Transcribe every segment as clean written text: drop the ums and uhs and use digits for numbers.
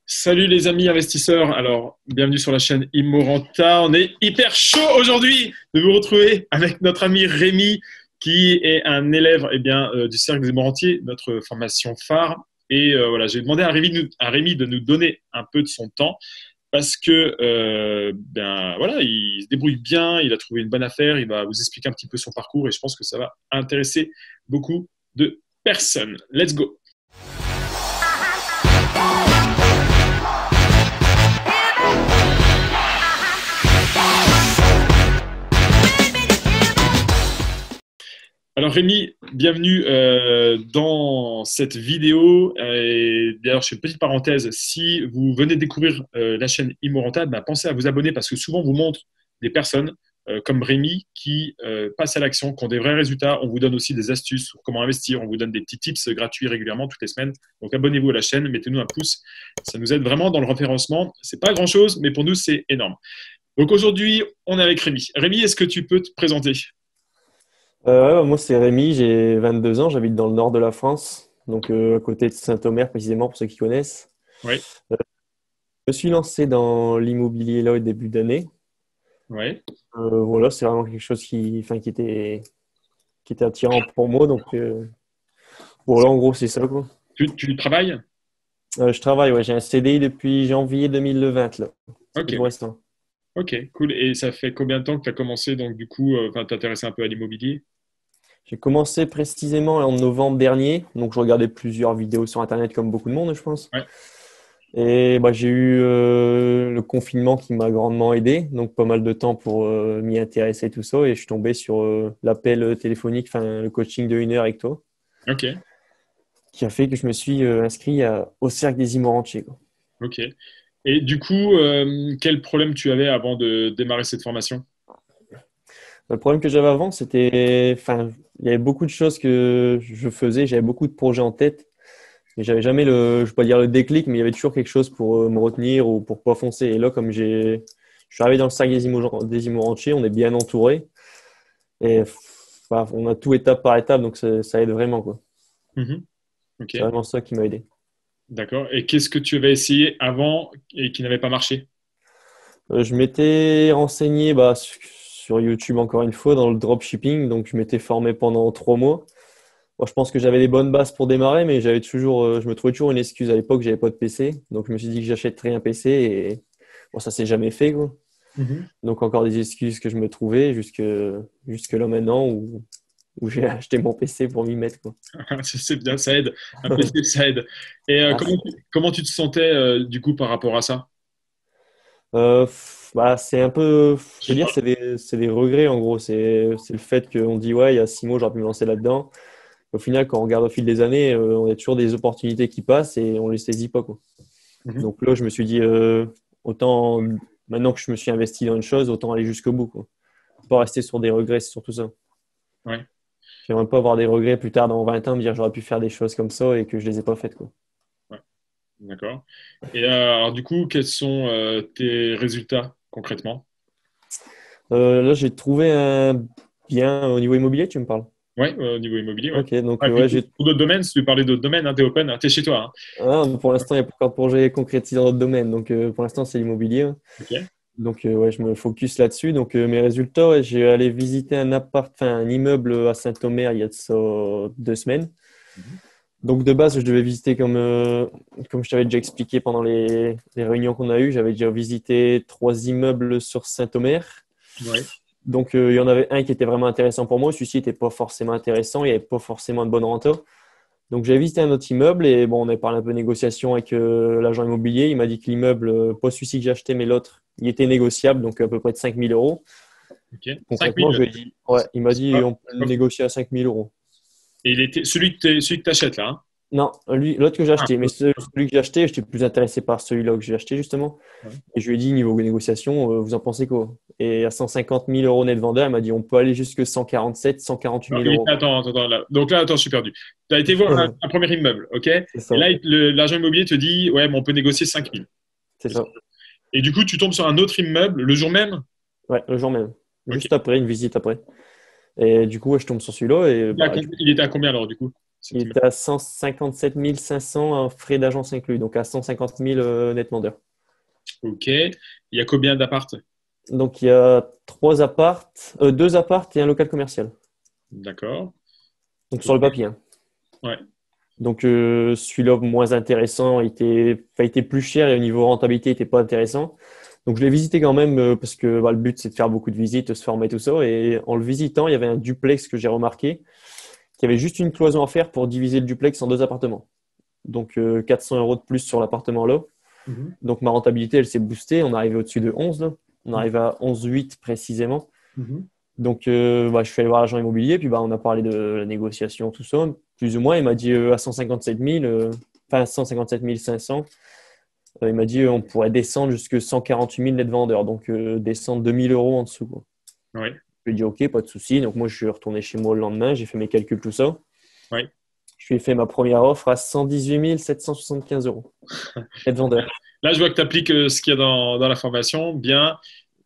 Salut les amis investisseurs, alors bienvenue sur la chaîne Immorenta. On est hyper chaud aujourd'hui de vous retrouver avec notre ami Rémi qui est un élève du Cercle des Immorentiers, notre formation phare. Et voilà, j'ai demandé à Rémi de nous donner un peu de son temps parce que voilà, il se débrouille bien, il a trouvé une bonne affaire, il va vous expliquer un petit peu son parcours et je pense que ça va intéresser beaucoup de personnes. Let's go! Alors Rémi, bienvenue dans cette vidéo. Et d'ailleurs, je fais une petite parenthèse. Si vous venez de découvrir la chaîne Immorenta, pensez à vous abonner parce que souvent, on vous montre des personnes comme Rémi qui passent à l'action, qui ont des vrais résultats. On vous donne aussi des astuces sur comment investir. On vous donne des petits tips gratuits régulièrement toutes les semaines. Donc abonnez-vous à la chaîne, mettez-nous un pouce. Ça nous aide vraiment dans le référencement. C'est pas grand-chose, mais pour nous, c'est énorme. Donc aujourd'hui, on est avec Rémi. Rémi, est-ce que tu peux te présenter? Moi, c'est Rémi, j'ai 22 ans, j'habite dans le nord de la France, donc à côté de Saint-Omer précisément pour ceux qui connaissent. Oui, Je me suis lancé dans l'immobilier là au début d'année. oui. Voilà, c'est vraiment quelque chose qui était attirant pour moi. Donc voilà, en gros, c'est ça, quoi. Tu travailles? Je travaille, ouais, j'ai un CDI depuis janvier 2020 là. C'est Ok. tout récent. Ok, cool. Et ça fait combien de temps que tu as commencé donc du coup, t'intéresser un peu à l'immobilier? J'ai commencé précisément en novembre dernier, donc je regardais plusieurs vidéos sur Internet comme beaucoup de monde, je pense. Ouais. Et bah, j'ai eu le confinement qui m'a grandement aidé, donc pas mal de temps pour m'y intéresser tout ça. Et je suis tombé sur l'appel téléphonique, enfin le coaching de 1 heure avec toi, Ok, qui a fait que je me suis inscrit au Cercle des Immorentiers, quoi. ok. Et du coup, quel problème tu avais avant de démarrer cette formation? Le problème que j'avais avant, c'était, enfin, il y avait beaucoup de choses que je faisais, j'avais beaucoup de projets en tête, mais j'avais jamais je vais pas dire le déclic, mais il y avait toujours quelque chose pour me retenir ou pour pas foncer. Et là, je suis arrivé dans le Cercle des Immorentiers, on est bien entouré. Et enfin, on a tout étape par étape, donc ça aide vraiment, quoi. Mhm. Ok, C'est vraiment ça qui m'a aidé. d'accord. Et qu'est-ce que tu avais essayé avant et qui n'avait pas marché? Je m'étais renseigné sur YouTube encore une fois dans le dropshipping, donc je m'étais formé pendant 3 mois. Moi, je pense que j'avais les bonnes bases pour démarrer, mais je me trouvais toujours une excuse. À l'époque, j'avais pas de PC, donc je me suis dit que j'achèterais un PC et bon, ça s'est jamais fait, quoi. Mhm. Donc encore des excuses que je me trouvais jusque là maintenant où j'ai acheté mon PC pour m'y mettre, quoi. C'est bien, ça aide. Un PC, ça aide. Et Ah, comment tu te sentais du coup par rapport à ça? bah, c'est un peu, je veux dire, c'est des regrets en gros. C'est le fait qu'on dit, ouais, il y a 6 mois, j'aurais pu me lancer là-dedans. Au final, quand on regarde au fil des années, on a toujours des opportunités qui passent et on les saisit pas, quoi. Mhm. Donc là, je me suis dit, autant, maintenant que je me suis investi dans une chose, autant aller jusqu'au bout, quoi. Pas rester sur des regrets, c'est surtout ça. Ouais, J'aimerais pas avoir des regrets plus tard dans 20 ans, me dire j'aurais pu faire des choses comme ça et que je les ai pas faites, quoi. ouais, d'accord. Et alors du coup, quels sont tes résultats concrètement? Là, j'ai trouvé un bien au niveau immobilier, tu me parles? Ouais, au niveau immobilier, ouais. Ok, donc Ouais, puis ouais, j'ai pour d'autres domaines, si tu veux parler d'autres domaines, hein, t'es open, hein, t'es chez toi, hein. pour l'instant, il n'y a pas encore de projet concrétisé dans notre domaine. Donc, pour l'instant, c'est l'immobilier, hein. Ok. Donc, ouais, je me focus là-dessus. Donc, mes résultats, ouais, j'ai allé visiter enfin, un immeuble à Saint-Omer il y a de ça 2 semaines. Mhm. Donc, de base, je devais visiter comme je t'avais déjà expliqué pendant les réunions qu'on a eues. J'avais déjà visité 3 immeubles sur Saint-Omer. Ouais. Donc, il y en avait un qui était vraiment intéressant pour moi. Celui-ci n'était pas forcément intéressant. Il n'y avait pas forcément de bonne renta. Donc, j'ai visité un autre immeuble et bon, on a parlé un peu de négociation avec l'agent immobilier. Il m'a dit que l'immeuble, pas celui-ci que j'ai acheté, mais l'autre, il était négociable, donc à peu près de 5 000 euros. Ok. 5 Concrètement, 000. je lui ai dit, ouais, il m'a dit on peut le négocier à 5 000 euros. Et il était celui que tu achètes là, hein? Non, l'autre que j'ai Ah, acheté, mais celui que j'ai acheté, j'étais plus intéressé par celui-là que j'ai acheté justement. ouais. Et je lui ai dit, niveau négociation, vous en pensez quoi? Et à 150 000 euros net vendeur, il m'a dit on peut aller jusque 147, 148 Alors, 000 euros. attends, là. Donc là, attends, je suis perdu. Tu as été voir un premier immeuble, ok? Et C'est ça, là, l'agent immobilier te dit, ouais, mais on peut négocier 5 000. c'est ça. Et du coup, tu tombes sur un autre immeuble le jour même? Ouais, le jour même. Ok. Juste après, une visite après. Et du coup, ouais, je tombe sur celui-là et bah, Il était à combien alors, du coup? Il était à 157 500 en frais d'agence inclus, donc à 150 000 net vendeur. Ok. Il y a combien d'appartes? Donc il y a deux appartes et un local commercial. D'accord. Donc sur le papier, hein. Ouais. Donc celui-là moins intéressant, il était plus cher et au niveau rentabilité, il n'était pas intéressant. Donc je l'ai visité quand même parce que le but c'est de faire beaucoup de visites, de se former tout ça. Et en le visitant, il y avait un duplex que j'ai remarqué qui avait juste une cloison à faire pour diviser le duplex en deux appartements. Donc 400 € de plus sur l'appartement là. Mhm. Donc ma rentabilité, elle s'est boostée. On arrive au-dessus de 11 là. On arrive à 11,8 précisément. Mhm. Donc je suis allé voir l'agent immobilier, puis on a parlé de la négociation, tout ça. Plus ou moins, il m'a dit à 157 000, enfin 157 500. Il m'a dit on pourrait descendre jusqu'à 148 000 net vendeurs, donc descendre 2 000 € en dessous, quoi. Ouais. Je lui ai dit ok, pas de souci. Donc moi, je suis retourné chez moi le lendemain, j'ai fait mes calculs, tout ça. Ouais. Je lui ai fait ma première offre à 118 775 € net vendeur. Là, je vois que tu appliques ce qu'il y a dans la formation. Bien.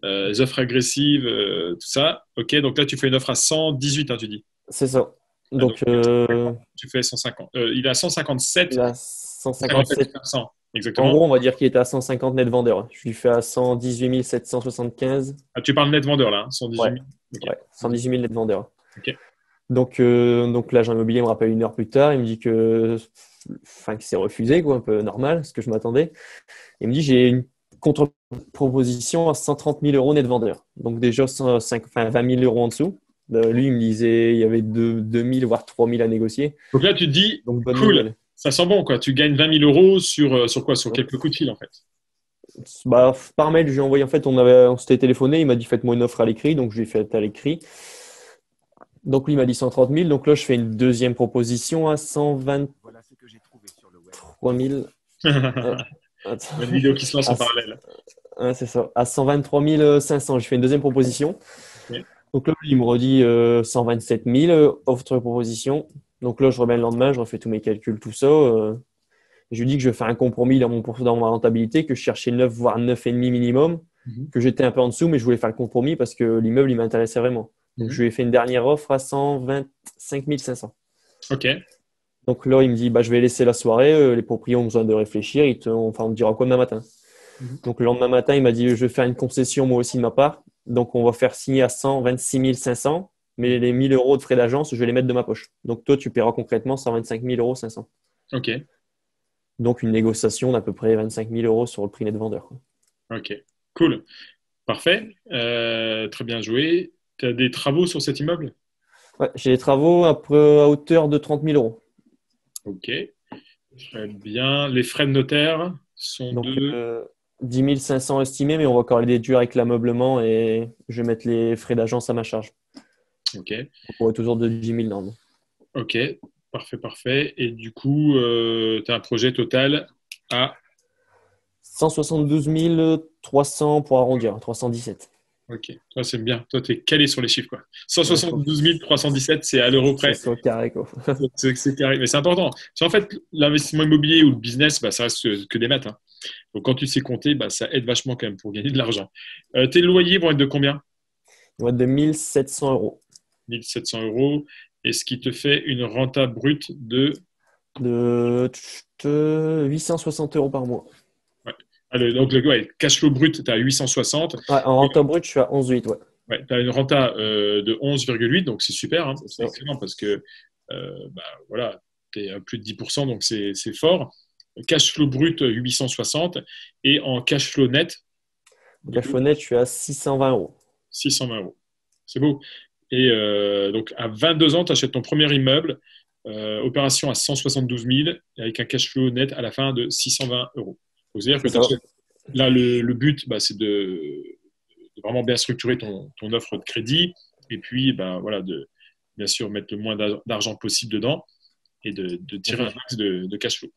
Les offres agressives, tout ça. Ok, donc là, tu fais une offre à 118, hein, tu dis. C'est ça. Ah, donc, Donc tu fais 150. Il est à 157, il a 57 157. 500, En exactement. gros, on va dire qu'il était à 150 net vendeur. Je lui fais à 118 775. Ah, tu parles net vendeur, là, hein, 118 Ouais, 000. Ok. ouais, 118 000 net vendeur. Ok. Donc l'agent immobilier me rappelle une heure plus tard. Il me dit que c'est refusé, quoi, un peu normal, ce que je m'attendais. Il me dit j'ai une contre-proposition à 130 000 € net vendeur. Donc déjà 20 000 € en dessous. Lui, il me disait il y avait 2 000 voire 3 000 à négocier. Donc là, tu te dis, Donc bonne cool, nouvelle. ça sent bon, quoi. Tu gagnes 20 000 € sur quoi? Sur quelques coups de fil, en fait. Bah, par mail, je lui ai envoyé. En fait, on s'était téléphoné. Il m'a dit faites-moi une offre à l'écrit. Donc je lui ai fait à l'écrit. Donc lui, il m'a dit 130 000. Donc là, je fais une deuxième proposition à 123 000. Attends. Une vidéo qui se lance À- en parallèle. c'est ça. À 123 500. Je fais une deuxième proposition. Ok. Donc là, lui, il me redit 127 000, offre de proposition. Donc là, je reviens le lendemain, je refais tous mes calculs, tout ça. Je lui dis que je vais faire un compromis dans ma rentabilité, que je cherchais 9, voire 9,5 minimum, Mhm. que j'étais un peu en dessous, mais je voulais faire le compromis parce que l'immeuble, il m'intéressait vraiment. Donc, Mhm. je lui ai fait une dernière offre à 125 500. Ok. Donc là, il me dit, bah, je vais laisser la soirée, les propriétaires ont besoin de réfléchir, on te dira quoi demain matin. Mhm. Donc le lendemain matin, il m'a dit, je vais faire une concession moi aussi de ma part. Donc on va faire signer à 126 500, mais les 1 000 € de frais d'agence, je vais les mettre de ma poche. Donc toi, tu paieras concrètement 125 000 € 500. Ok. Donc une négociation d'à peu près 25 000 € sur le prix net vendeur, quoi. Ok. Cool. Parfait. Très bien joué. Tu as des travaux sur cet immeuble? Ouais, j'ai les travaux à hauteur de 30 000 €. Ok. Très bien. Les frais de notaire sont Donc de… 10 500 estimés, mais on va encore les déduire avec l'ameublement et je vais mettre les frais d'agence à ma charge. Ok. Donc on va toujours de 10 000 normalement. Ok. Parfait, parfait. Et du coup, tu as un projet total à… 172 300 pour arrondir, 317. Ok. Toi, c'est bien. Toi, tu es calé sur les chiffres, quoi. Ouais, faut 172 317, c'est à l'euro que ça près. soit carré, quoi. C'est carré. Mais c'est important. En fait, l'investissement immobilier ou le business, bah, ça reste que des maths, hein. Donc, quand tu sais compter, bah, ça aide vachement quand même pour gagner de l'argent. Tes loyers vont être de combien? On va être de 1 700 €. 1700 euros. Et ce qui te fait une renta brute de… De 860 € par mois. Ouais. Allez, donc, ouais, cash flow brut, tu as 860. Ouais, en renta brut, je suis à 11,8. Ouais. Ouais, tu as une renta de 11,8, donc c'est super, hein. C'est C'est ça. excellent parce que bah, voilà, tu es à plus de 10%, donc c'est fort. Cash flow brut 860 et en cash flow net, En du cash coup, flow net, je suis à 620 €. 620 euros. C'est beau. Et donc à 22 ans, tu achètes ton premier immeuble, opération à 172 000 avec un cash flow net à la fin de 620 euros. C'est-à-dire que C'est ça. là, le but, bah, c'est de vraiment bien structurer ton offre de crédit et puis bah, voilà, de bien sûr mettre le moins d'argent possible dedans et de tirer un Mhm. max de cash flow.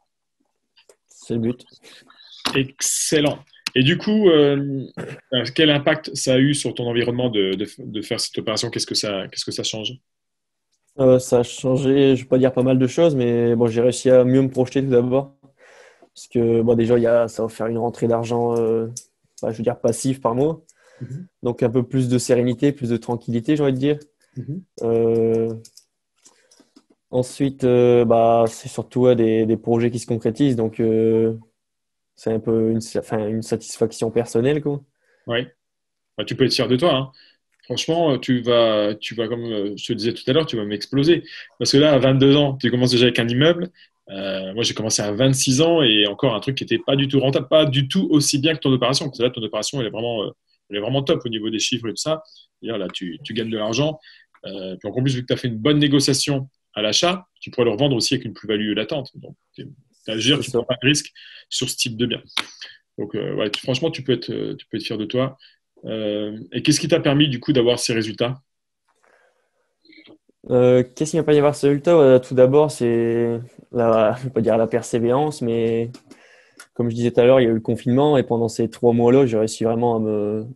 C'est le but. Excellent. Et du coup, quel impact ça a eu sur ton environnement de faire cette opération? Qu'est-ce que ça change? Ça a changé, je ne vais pas dire pas mal de choses, mais bon, j'ai réussi à mieux me projeter tout d'abord. Parce que bon, déjà, ça va faire une rentrée d'argent, je veux dire, passive par mois. Mhm. Donc un peu plus de sérénité, plus de tranquillité, j'ai envie de dire. Mhm. Euh, Ensuite, bah, c'est surtout des projets qui se concrétisent. Donc, c'est un peu une satisfaction personnelle, quoi. Ouais. Bah, tu peux être fier de toi, hein. Franchement, comme je te disais tout à l'heure, tu vas m'exploser. Parce que là, à 22 ans, tu commences déjà avec un immeuble. Moi, j'ai commencé à 26 ans et encore un truc qui n'était pas du tout rentable, pas du tout aussi bien que ton opération. Parce que là, ton opération, elle est vraiment top au niveau des chiffres et tout ça. D'ailleurs, là, tu gagnes de l'argent. Puis en plus, vu que tu as fait une bonne négociation à l'achat, tu pourrais le revendre aussi avec une plus-value latente. Donc, tu C'est tu ça. prends pas de risque sur ce type de bien. Donc, ouais, franchement, tu peux être fier de toi. Et qu'est-ce qui t'a permis, du coup, d'avoir ces résultats? Qu'est-ce qui m'a pas y avoir ce résultat? Tout d'abord, c'est je vais pas dire la persévérance, mais comme je disais tout à l'heure, il y a eu le confinement et pendant ces 3 mois-là, j'ai réussi vraiment à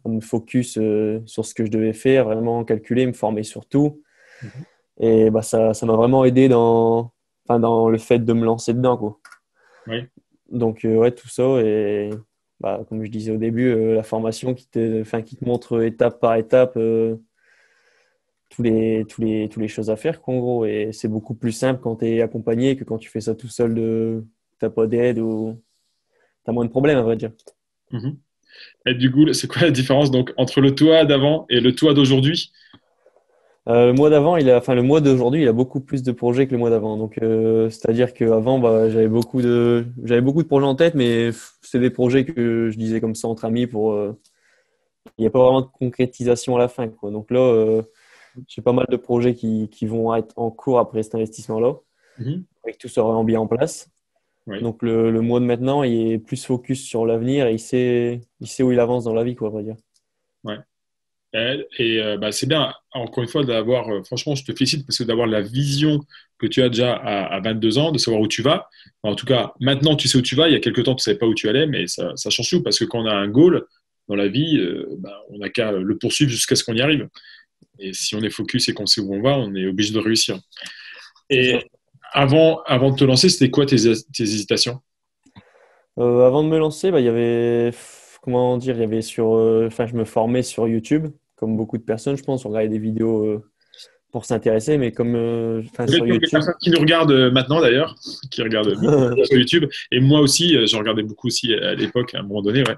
me focus sur ce que je devais faire, vraiment calculer, me former sur tout. Mhm. Et bah, ça m'a vraiment aidé dans le fait de me lancer dedans, quoi. Oui, Donc, ouais, tout ça. Et bah, comme je disais au début, la formation qui te montre étape par étape tous les choses à faire, quoi, en gros. Et c'est beaucoup plus simple quand tu es accompagné que quand tu fais ça tout seul, t'as pas d'aide ou t'as moins de problèmes, à vrai dire. mhm. Et du coup, c'est quoi la différence donc entre le toi d'avant et le toi d'aujourd'hui? Le mois d'avant, le mois d'aujourd'hui, il a beaucoup plus de projets que le mois d'avant. Donc, c'est-à-dire qu'avant, bah, j'avais beaucoup de projets en tête, mais c'est des projets que je disais comme ça entre amis il n'y a pas vraiment de concrétisation à la fin, quoi. Donc là, j'ai pas mal de projets qui vont être en cours après cet investissement-là, Mhm. avec tout ça vraiment bien en place. Oui, Donc, le mois de maintenant, il est plus focus sur l'avenir et il sait où il avance dans la vie, quoi, à vrai dire. ouais. Bah, c'est bien, encore une fois, d'avoir, franchement, je te félicite parce que d'avoir la vision que tu as déjà à 22 ans, de savoir où tu vas. En tout cas, maintenant, tu sais où tu vas. Il y a quelques temps, tu ne savais pas où tu allais, mais ça change tout parce que quand on a un goal dans la vie, bah, on n'a qu'à le poursuivre jusqu'à ce qu'on y arrive. Et si on est focus et qu'on sait où on va, on est obligé de réussir. C'est Et ça. avant de te lancer, c'était quoi tes hésitations? Avant de me lancer, bah, il y avait, comment dire, il y avait je me formais sur YouTube, comme beaucoup de personnes, je pense, on regardait des vidéos pour s'intéresser, mais sur Peut-être comme les YouTube. personnes qui nous regardent maintenant d'ailleurs, qui regardent beaucoup de vidéos sur YouTube. Et moi aussi, j'en regardais beaucoup aussi à l'époque, à un moment donné, ouais.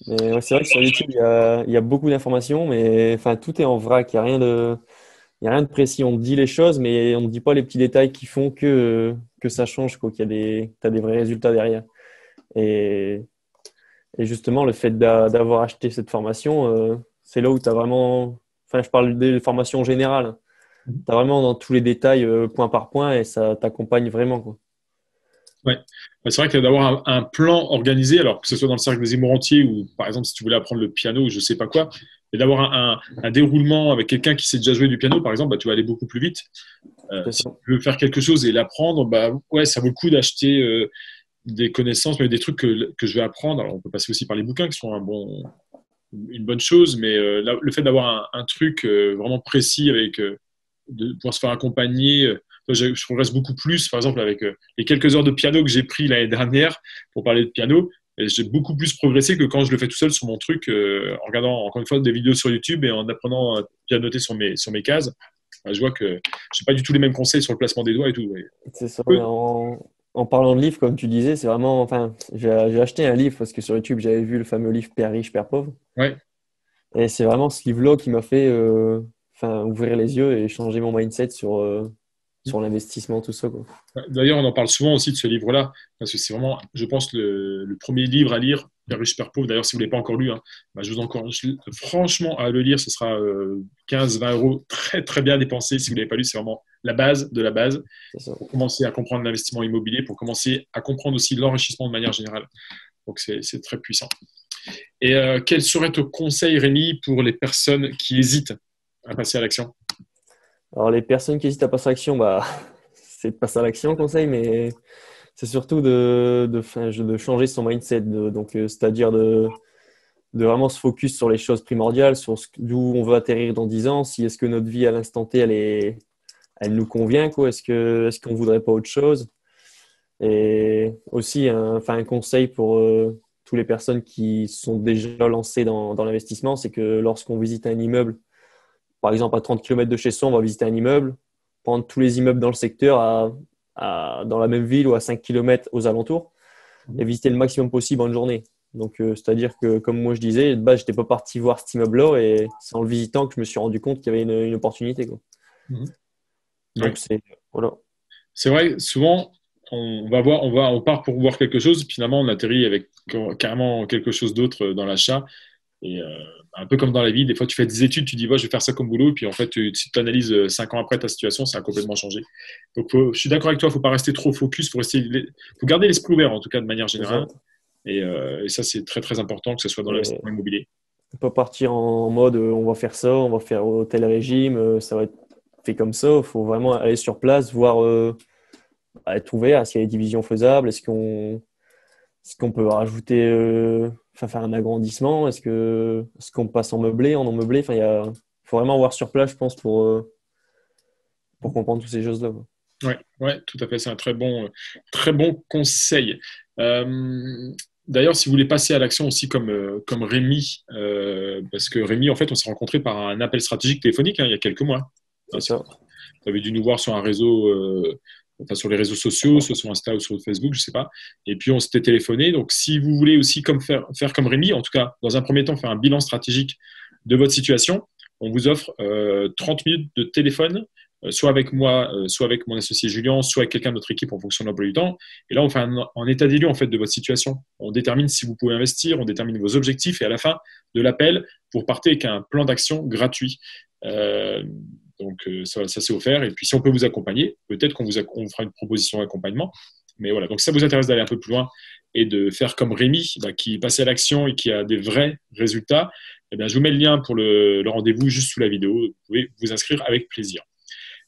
Mais ouais, c'est vrai que sur YouTube, il y a beaucoup d'informations, mais enfin, tout est en vrac, il y a rien de précis. On te dit les choses, mais on ne dit pas les petits détails qui font que ça change, quoi, t'as des vrais résultats derrière. Et, et justement, le fait d'avoir acheté cette formation, c'est là où tu as vraiment, enfin, je parle des formations générales. Tu as vraiment dans tous les détails, point par point, et ça t'accompagne vraiment, quoi. Ouais. Ouais, c'est vrai que d'avoir un plan organisé, alors que ce soit dans le cercle des Émourantiers ou par exemple si tu voulais apprendre le piano ou je sais pas quoi, et d'avoir un déroulement avec quelqu'un qui sait déjà jouer du piano, par exemple, bah, tu vas aller beaucoup plus vite. C'est Si ça. tu veux faire quelque chose et l'apprendre, bah, ouais, ça vaut le coup d'acheter des connaissances, mais des trucs que je vais apprendre. Alors on peut passer aussi par les bouquins qui sont une bonne chose, mais le fait d'avoir un truc vraiment précis avec de pouvoir se faire accompagner. Je progresse beaucoup plus, par exemple, avec les quelques heures de piano que j'ai pris l'année dernière pour parler de piano. Et j'ai beaucoup plus progressé que quand je le fais tout seul sur mon truc, en regardant encore une fois des vidéos sur YouTube et en apprenant à pianoter sur mes cases. Je vois que je n'ai pas du tout les mêmes conseils sur le placement des doigts et tout. C'est ça. Mais en parlant de livres, comme tu disais, c'est vraiment, enfin, j'ai acheté un livre parce que sur YouTube, j'avais vu le fameux livre Père riche, Père pauvre. Ouais. Et c'est vraiment ce livre-là qui m'a fait, ouvrir les yeux et changer mon mindset sur l'investissement, tout ça, quoi. D'ailleurs, on en parle souvent aussi de ce livre-là, parce que c'est vraiment, je pense, le premier livre à lire, Père riche, Père pauvre. D'ailleurs, si vous ne l'avez pas encore lu, hein, bah, je vous encourage franchement à le lire. Ce sera 15-20 euros très, très bien dépensés. Si vous ne l'avez pas lu, c'est vraiment la base de la base C'est ça. pour commencer à comprendre l'investissement immobilier, pour commencer à comprendre aussi l'enrichissement de manière générale. Donc, c'est très puissant. Et quel serait ton conseil, Rémi, pour les personnes qui hésitent à passer à l'action? Alors, les personnes qui hésitent à passer à l'action, bah, c'est de passer à l'action, conseil, mais c'est surtout de changer son mindset. C'est-à-dire de vraiment se focus sur les choses primordiales, d'où on veut atterrir dans 10 ans, si est-ce que notre vie à l'instant T, elle nous convient, quoi, est-ce qu'on voudrait pas autre chose? Et aussi, un conseil pour toutes les personnes qui sont déjà lancées dans l'investissement, c'est que lorsqu'on visite un immeuble, par exemple à 30 km de chez soi, on va visiter un immeuble. prendre tous les immeubles dans le secteur dans la même ville ou à 5 km aux alentours et visiter le maximum possible en une journée. Donc, c'est-à-dire que, comme moi je disais, de base, je n'étais pas parti voir cet immeuble-là et c'est en le visitant que je me suis rendu compte qu'il y avait une opportunité, quoi. Mhm. Donc, Ouais. voilà. C'est vrai, souvent, on part pour voir quelque chose, finalement, on atterrit avec carrément quelque chose d'autre dans l'achat. Et un peu comme dans la vie, des fois, tu fais des études, tu dis, ouais, je vais faire ça comme boulot, et puis en fait, si tu analyses 5 ans après ta situation, ça a complètement changé. Donc, je suis d'accord avec toi, il ne faut pas rester trop focus, faut garder l'esprit ouvert, en tout cas, de manière C'est ça. générale. Et ça, c'est très, très important, que ce soit dans Et l'investissement immobilier. on peut partir en mode on va faire ça, on va faire tel régime, ça va être fait comme ça. Il faut vraiment aller sur place, voir, être ouvert, est-ce qu'il y a des divisions faisables, est-ce qu'on peut rajouter, enfin, faire un agrandissement, est-ce qu'on passe en meublé, en non meublé. Enfin, faut vraiment voir sur place, je pense, pour comprendre toutes ces choses-là, quoi. Ouais, ouais, tout à fait. C'est un très bon conseil. Euh, D'ailleurs, si vous voulez passer à l'action aussi comme Rémi, parce que Rémi, en fait, on s'est rencontré par un appel stratégique téléphonique il y a quelques mois. C'est ça. Tu avais dû nous voir sur un réseau, enfin sur les réseaux sociaux, soit sur Insta ou sur Facebook, je sais pas. Et puis on s'était téléphoné. Donc, si vous voulez aussi faire comme Rémi, en tout cas, dans un premier temps, faire un bilan stratégique de votre situation, on vous offre 30 minutes de téléphone soit avec moi, soit avec mon associé Julien, soit avec quelqu'un de notre équipe en fonction de l'emploi du temps. Et là, on fait un état des lieux en fait de votre situation. On détermine si vous pouvez investir, on détermine vos objectifs et à la fin de l'appel, vous repartez avec un plan d'action gratuit. Euh, donc ça c'est offert. Et puis si on peut vous accompagner, peut-être on fera une proposition d'accompagnement. Mais voilà, donc si ça vous intéresse d'aller un peu plus loin et de faire comme Rémi, qui est passé à l'action et qui a des vrais résultats, eh bien, je vous mets le lien pour le rendez-vous juste sous la vidéo. Vous pouvez vous inscrire avec plaisir.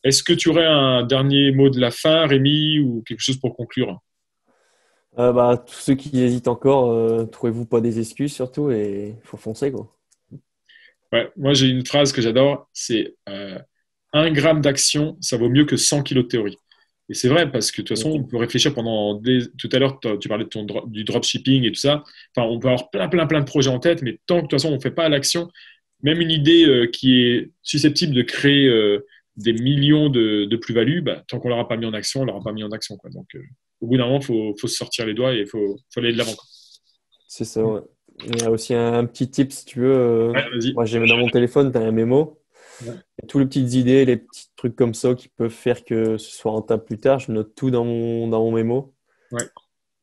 Est-ce que tu aurais un dernier mot de la fin, Rémi, ou quelque chose pour conclure? Tous ceux qui hésitent encore, trouvez-vous pas des excuses surtout et il faut foncer, quoi. Ouais, moi, j'ai une phrase que j'adore, c'est 1 gramme d'action, ça vaut mieux que 100 kilos de théorie. Et c'est vrai, parce que de toute façon, on peut réfléchir pendant Tout à l'heure, tu parlais du dropshipping et tout ça. Enfin, on peut avoir plein de projets en tête, mais tant que de toute façon, on ne fait pas l'action, même une idée qui est susceptible de créer des millions de plus-value, tant qu'on ne l'aura pas mis en action, on ne l'aura pas mis en action, quoi. Donc, au bout d'un moment, faut se sortir les doigts et faut aller de l'avant, quoi. C'est ça, ouais. Il y a aussi un petit tip, si tu veux. Ouais, vas-y. Moi, j'ai dans mon téléphone, tu as un mémo. Ouais. Et toutes les petites idées, les petits trucs comme ça qui peuvent faire que ce soit rentable plus tard, je note tout dans mon mémo. Ouais.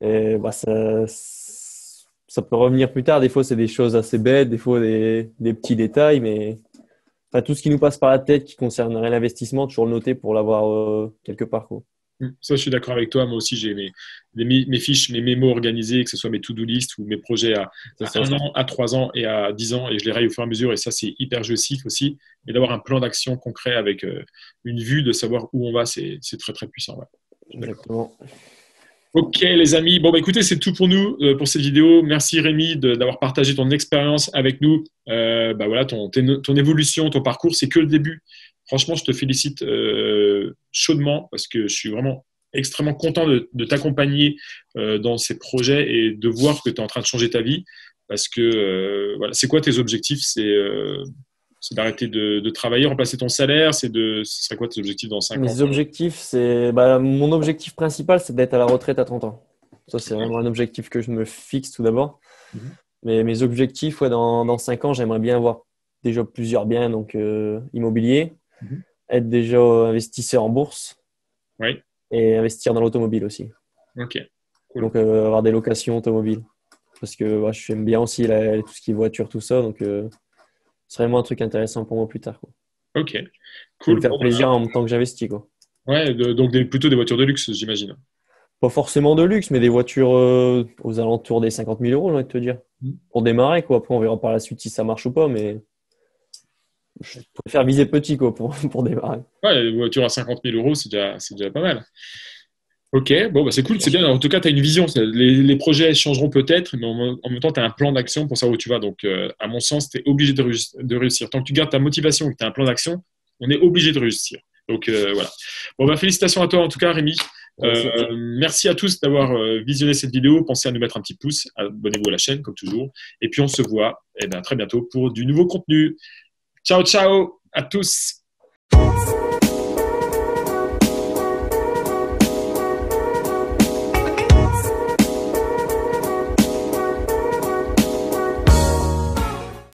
Et ça peut revenir plus tard. Des fois, c'est des choses assez bêtes, des fois, des petits détails, mais enfin, tout ce qui nous passe par la tête qui concernerait l'investissement, toujours le noter pour l'avoir quelque part, quoi. Ça, je suis d'accord avec toi. Moi aussi, j'ai mes fiches, mes mémos organisés, que ce soit mes to-do list ou mes projets C'est à ça. 1 an, à 3 ans et à 10 ans, et je les raye au fur et à mesure. Et ça, c'est hyper jouissif aussi. Et d'avoir un plan d'action concret avec une vue de savoir où on va, c'est très, très puissant. Ouais. Je suis d'accord. Exactement. Ok, les amis. Bon, écoutez, c'est tout pour nous, pour cette vidéo. Merci, Rémi, d'avoir partagé ton expérience avec nous. Voilà, ton évolution, ton parcours, c'est que le début. Franchement, je te félicite chaudement parce que je suis vraiment extrêmement content de t'accompagner dans ces projets et de voir que tu es en train de changer ta vie. Parce que, voilà, c'est quoi tes objectifs? C'est d'arrêter de travailler, remplacer ton salaire? Ce serait quoi tes objectifs dans 5 ans? Mes objectifs, mon objectif principal, c'est d'être à la retraite à 30 ans. Ça, c'est vraiment un objectif que je me fixe tout d'abord. Mhm. Mais mes objectifs, ouais, dans 5 ans, j'aimerais bien avoir déjà plusieurs biens donc immobiliers, Mhm. être déjà investisseur en bourse Oui, et investir dans l'automobile aussi. ok, cool. Donc, avoir des locations automobiles. Parce que ouais, j'aime bien aussi tout ce qui est voiture, tout ça. Donc, c'est vraiment un truc intéressant pour moi plus tard, quoi. Ok, Et me cool. faire Bon, plaisir en même temps que j'investis, quoi. ouais, donc plutôt des voitures de luxe, j'imagine. Pas forcément de luxe, mais des voitures aux alentours des 50 000 euros, j'ai envie de te dire. Mhm. Pour démarrer, quoi. Après, on verra par la suite si ça marche ou pas, mais je préfère viser petit, quoi, pour démarrer. Ouais, une voiture à 50 000 euros, c'est déjà pas mal. Ok, bon, c'est cool, c'est bien. En tout cas, tu as une vision. Les projets changeront peut-être, mais en même temps, tu as un plan d'action pour savoir où tu vas. Donc, à mon sens, tu es obligé de réussir. Tant que tu gardes ta motivation et que tu as un plan d'action, on est obligé de réussir. Donc, voilà. Bon, félicitations à toi, en tout cas, Rémi. Merci. Merci à tous d'avoir visionné cette vidéo. Pensez à nous mettre un petit pouce. Abonnez-vous à la chaîne, comme toujours. Et puis, on se voit très bientôt pour du nouveau contenu. Ciao, ciao à tous.